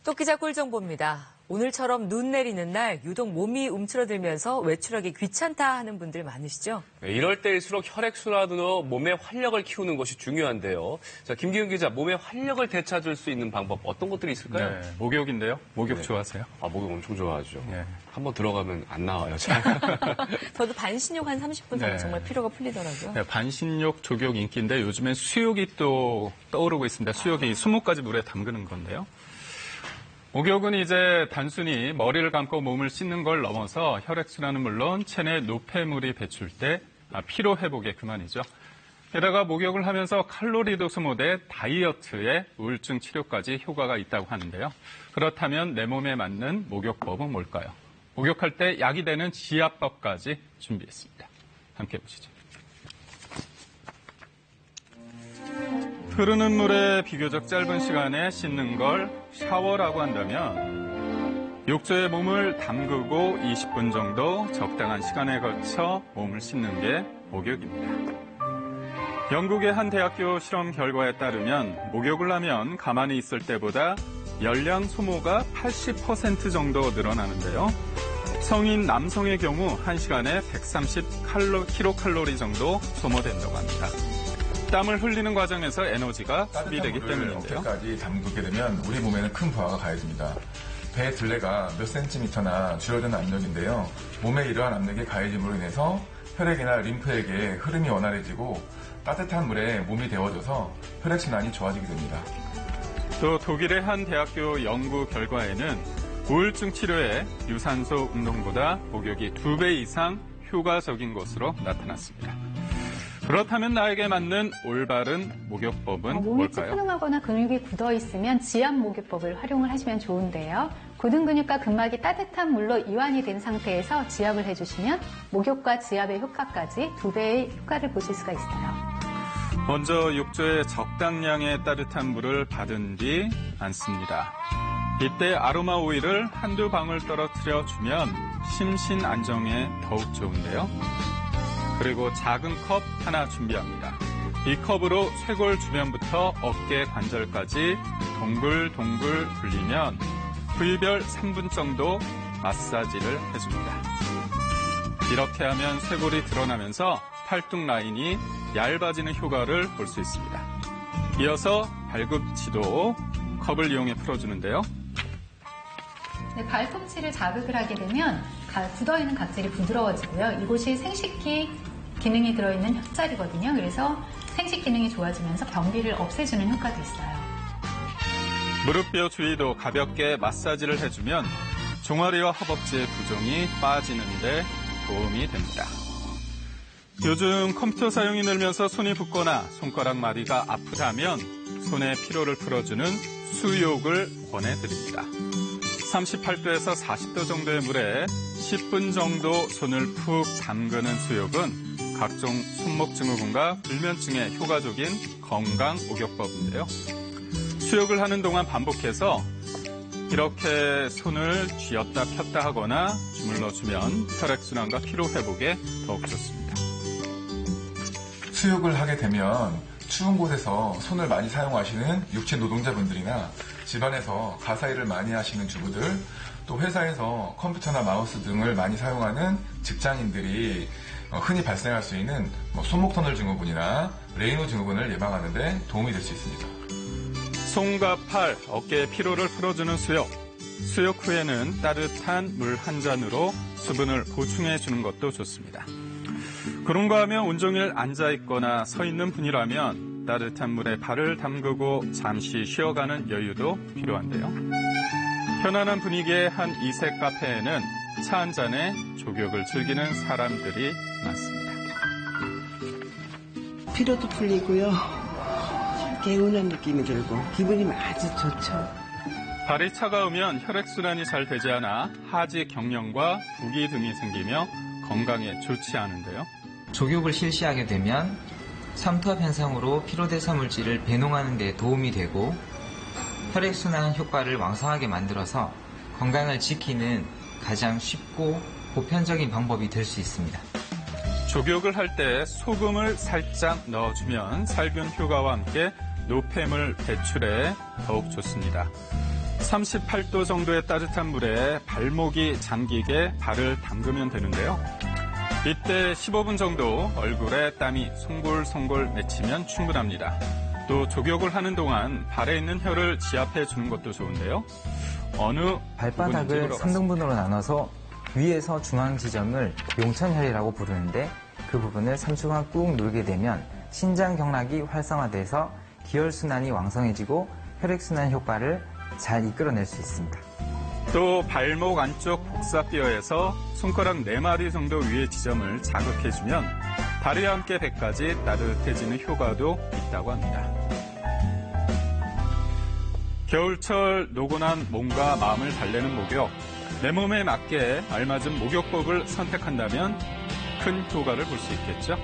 토끼자 꿀정보입니다. 오늘처럼 눈 내리는 날 유독 몸이 움츠러들면서 외출하기 귀찮다 하는 분들 많으시죠? 네, 이럴 때일수록 혈액순환으로 몸의 활력을 키우는 것이 중요한데요. 자, 김기훈 기자, 몸의 활력을 되찾을 수 있는 방법 어떤 것들이 있을까요? 네, 목욕인데요. 목욕 네. 좋아하세요? 아, 목욕 엄청 좋아하죠. 네. 한번 들어가면 안 나와요, 잘. 저도 반신욕 한 30분 네. 정말 피로가 풀리더라고요. 네, 반신욕, 족욕 인기인데 요즘엔 수욕이 또 떠오르고 있습니다. 수욕이 20가지 물에 담그는 건데요. 목욕은 이제 단순히 머리를 감고 몸을 씻는 걸 넘어서 혈액순환은 물론 체내 노폐물이 배출 때 피로 회복에 그만이죠. 게다가 목욕을 하면서 칼로리도 소모돼 다이어트에 우울증 치료까지 효과가 있다고 하는데요. 그렇다면 내 몸에 맞는 목욕법은 뭘까요? 목욕할 때 약이 되는 지압법까지 준비했습니다. 함께 보시죠. 흐르는 물에 비교적 짧은 시간에 씻는 걸 샤워라고 한다면 욕조에 몸을 담그고 20분 정도 적당한 시간에 걸쳐 몸을 씻는 게 목욕입니다. 영국의 한 대학교 실험 결과에 따르면 목욕을 하면 가만히 있을 때보다 열량 소모가 80% 정도 늘어나는데요. 성인 남성의 경우 1시간에 130kcal 정도 소모된다고 합니다. 땀을 흘리는 과정에서 에너지가 소비되기 때문인데요. 어깨까지 담그게 되면 우리 몸에는 큰 부하가 가해집니다. 배 둘레가 몇 센티미터나 줄어드는 압력인데요. 몸에 이러한 압력이 가해짐으로 인해서 혈액이나 림프액의 흐름이 원활해지고 따뜻한 물에 몸이 데워져서 혈액순환이 좋아지게 됩니다. 또 독일의 한 대학교 연구 결과에는 우울증 치료에 유산소 운동보다 목욕이 2배 이상 효과적인 것으로 나타났습니다. 그렇다면 나에게 맞는 올바른 목욕법은 몸이 뭘까요? 찌뿌둥하거나 근육이 굳어있으면 지압 목욕법을 활용을 하시면 좋은데요. 굳은 근육과 근막이 따뜻한 물로 이완이 된 상태에서 지압을 해주시면 목욕과 지압의 효과까지 2배의 효과를 보실 수가 있어요. 먼저 욕조에 적당량의 따뜻한 물을 받은 뒤 앉습니다. 이때 아로마 오일을 한두 방울 떨어뜨려 주면 심신 안정에 더욱 좋은데요. 그리고 작은 컵 하나 준비합니다. 이 컵으로 쇄골 주변부터 어깨 관절까지 동글동글 굴리면 부위별 3분 정도 마사지를 해줍니다. 이렇게 하면 쇄골이 드러나면서 팔뚝 라인이 얇아지는 효과를 볼 수 있습니다. 이어서 발꿈치도 컵을 이용해 풀어주는데요. 네, 발꿈치를 자극을 하게 되면 굳어있는 각질이 부드러워지고요. 이곳이 생식기 기능이 들어있는 혓자리거든요. 그래서 생식 기능이 좋아지면서 변비를 없애주는 효과도 있어요. 무릎뼈 주위도 가볍게 마사지를 해주면 종아리와 허벅지의 부종이 빠지는 데 도움이 됩니다. 요즘 컴퓨터 사용이 늘면서 손이 붓거나 손가락 마디가 아프다면 손의 피로를 풀어주는 수욕을 권해드립니다. 38도에서 40도 정도의 물에 10분 정도 손을 푹 담그는 수욕은 각종 손목 증후군과 불면증에 효과적인 건강 목욕법인데요. 수욕을 하는 동안 반복해서 이렇게 손을 쥐었다 폈다 하거나 주물러주면 혈액순환과 피로 회복에 더욱 좋습니다. 수욕을 하게 되면 추운 곳에서 손을 많이 사용하시는 육체 노동자분들이나 집안에서 가사일을 많이 하시는 주부들, 또 회사에서 컴퓨터나 마우스 등을 많이 사용하는 직장인들이 흔히 발생할 수 있는 손목 터널 증후군이나 레이노 증후군을 예방하는 데 도움이 될 수 있습니다. 손과 팔, 어깨의 피로를 풀어주는 수욕. 수욕 후에는 따뜻한 물 한 잔으로 수분을 보충해 주는 것도 좋습니다. 그런가 하면 온종일 앉아있거나 서 있는 분이라면 따뜻한 물에 발을 담그고 잠시 쉬어가는 여유도 필요한데요. 편안한 분위기의 한 이색 카페에는 차 한 잔에 족욕을 즐기는 사람들이 많습니다. 피로도 풀리고요. 개운한 느낌이 들고 기분이 아주 좋죠. 발이 차가우면 혈액순환이 잘 되지 않아 하지 경련과 부기 등이 생기며 건강에 좋지 않은데요. 족욕을 실시하게 되면 삼투압 현상으로 피로대사 물질을 배농하는 데 도움이 되고 혈액순환 효과를 왕성하게 만들어서 건강을 지키는 가장 쉽고 보편적인 방법이 될 수 있습니다. 족욕을 할 때 소금을 살짝 넣어주면 살균 효과와 함께 노폐물 배출에 더욱 좋습니다. 38도 정도의 따뜻한 물에 발목이 잠기게 발을 담그면 되는데요. 이때 15분 정도 얼굴에 땀이 송골송골 맺히면 충분합니다. 또 족욕을 하는 동안 발에 있는 혀를 지압해 주는 것도 좋은데요. 어느 발바닥을 3등분으로 나눠서 위에서 중앙 지점을 용천혈이라고 부르는데 그 부분을 3초간 꾹 누르게 되면 신장 경락이 활성화돼서 기혈순환이 왕성해지고 혈액순환 효과를 잘 이끌어낼 수 있습니다. 또 발목 안쪽 복사뼈에서 손가락 4마디 정도 위의 지점을 자극해주면 발이와 함께 배까지 따뜻해지는 효과도 있다고 합니다. 겨울철 노곤한 몸과 마음을 달래는 목욕, 내 몸에 맞게 알맞은 목욕법을 선택한다면 큰 효과를 볼 수 있겠죠.